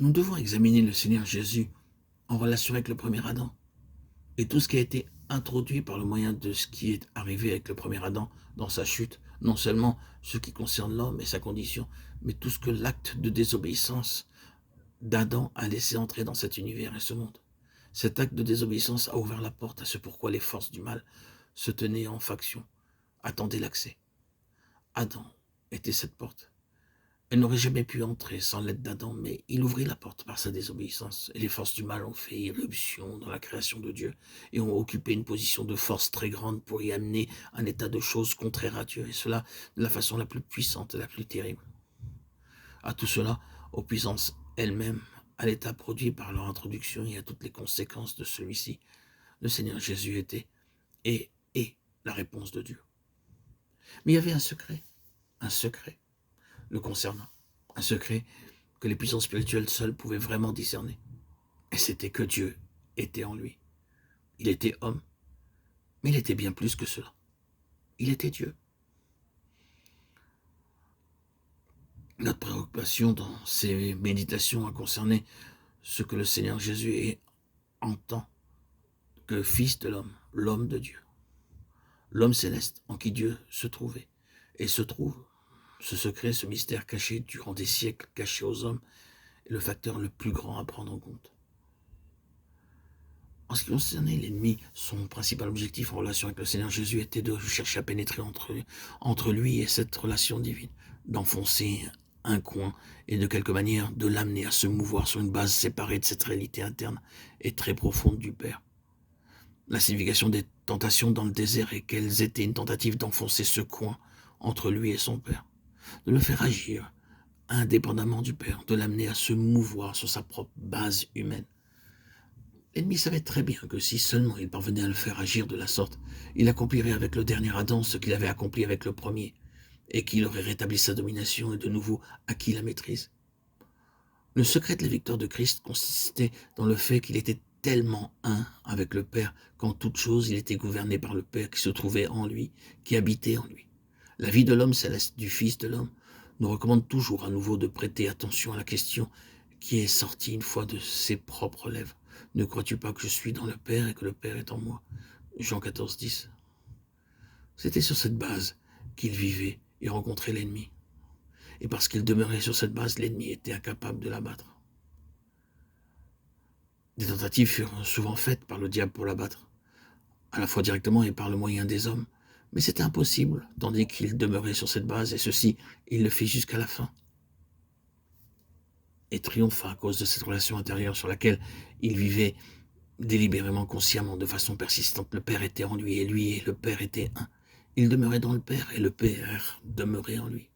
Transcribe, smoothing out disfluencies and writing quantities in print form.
Nous devons examiner le Seigneur Jésus en relation avec le premier Adam et tout ce qui a été introduit par le moyen de ce qui est arrivé avec le premier Adam dans sa chute, non seulement ce qui concerne l'homme et sa condition, mais tout ce que l'acte de désobéissance d'Adam a laissé entrer dans cet univers et ce monde. Cet acte de désobéissance a ouvert la porte à ce pourquoi les forces du mal se tenaient en faction, attendaient l'accès. Adam était cette porte. Elle n'aurait jamais pu entrer sans l'aide d'Adam, mais il ouvrit la porte par sa désobéissance, et les forces du mal ont fait irruption dans la création de Dieu, et ont occupé une position de force très grande pour y amener un état de choses contraire à Dieu, et cela de la façon la plus puissante et la plus terrible. À tout cela, aux puissances elles-mêmes, à l'état produit par leur introduction et à toutes les conséquences de celui-ci, le Seigneur Jésus était et est la réponse de Dieu. Mais il y avait un secret le concernant, un secret que les puissances spirituelles seules pouvaient vraiment discerner. Et c'était que Dieu était en lui. Il était homme, mais il était bien plus que cela. Il était Dieu. Notre préoccupation dans ces méditations a concerné ce que le Seigneur Jésus est en tant que Fils de l'homme, l'homme de Dieu, l'homme céleste en qui Dieu se trouvait et se trouve. Ce secret, ce mystère caché durant des siècles, caché aux hommes, est le facteur le plus grand à prendre en compte. En ce qui concernait l'ennemi, son principal objectif en relation avec le Seigneur Jésus était de chercher à pénétrer entre lui et cette relation divine, d'enfoncer un coin et de quelque manière de l'amener à se mouvoir sur une base séparée de cette réalité interne et très profonde du Père. La signification des tentations dans le désert est qu'elles étaient une tentative d'enfoncer ce coin entre lui et son Père, de le faire agir indépendamment du Père, de l'amener à se mouvoir sur sa propre base humaine. L'ennemi savait très bien que si seulement il parvenait à le faire agir de la sorte, il accomplirait avec le dernier Adam ce qu'il avait accompli avec le premier, et qu'il aurait rétabli sa domination et de nouveau acquis la maîtrise. Le secret de la victoire de Christ consistait dans le fait qu'il était tellement un avec le Père qu'en toute chose il était gouverné par le Père qui se trouvait en lui, qui habitait en lui. La vie de l'homme céleste, du Fils de l'homme, nous recommande toujours à nouveau de prêter attention à la question qui est sortie une fois de ses propres lèvres. Ne crois-tu pas que je suis dans le Père et que le Père est en moi? Jean 14, 10. C'était sur cette base qu'il vivait et rencontrait l'ennemi. Et parce qu'il demeurait sur cette base, l'ennemi était incapable de l'abattre. Des tentatives furent souvent faites par le diable pour l'abattre, à la fois directement et par le moyen des hommes. Mais c'était impossible, tandis qu'il demeurait sur cette base, et ceci, il le fit jusqu'à la fin. Et triompha à cause de cette relation intérieure sur laquelle il vivait délibérément, consciemment, de façon persistante. Le Père était en lui, et lui et le Père étaient un. Il demeurait dans le Père, et le Père demeurait en lui.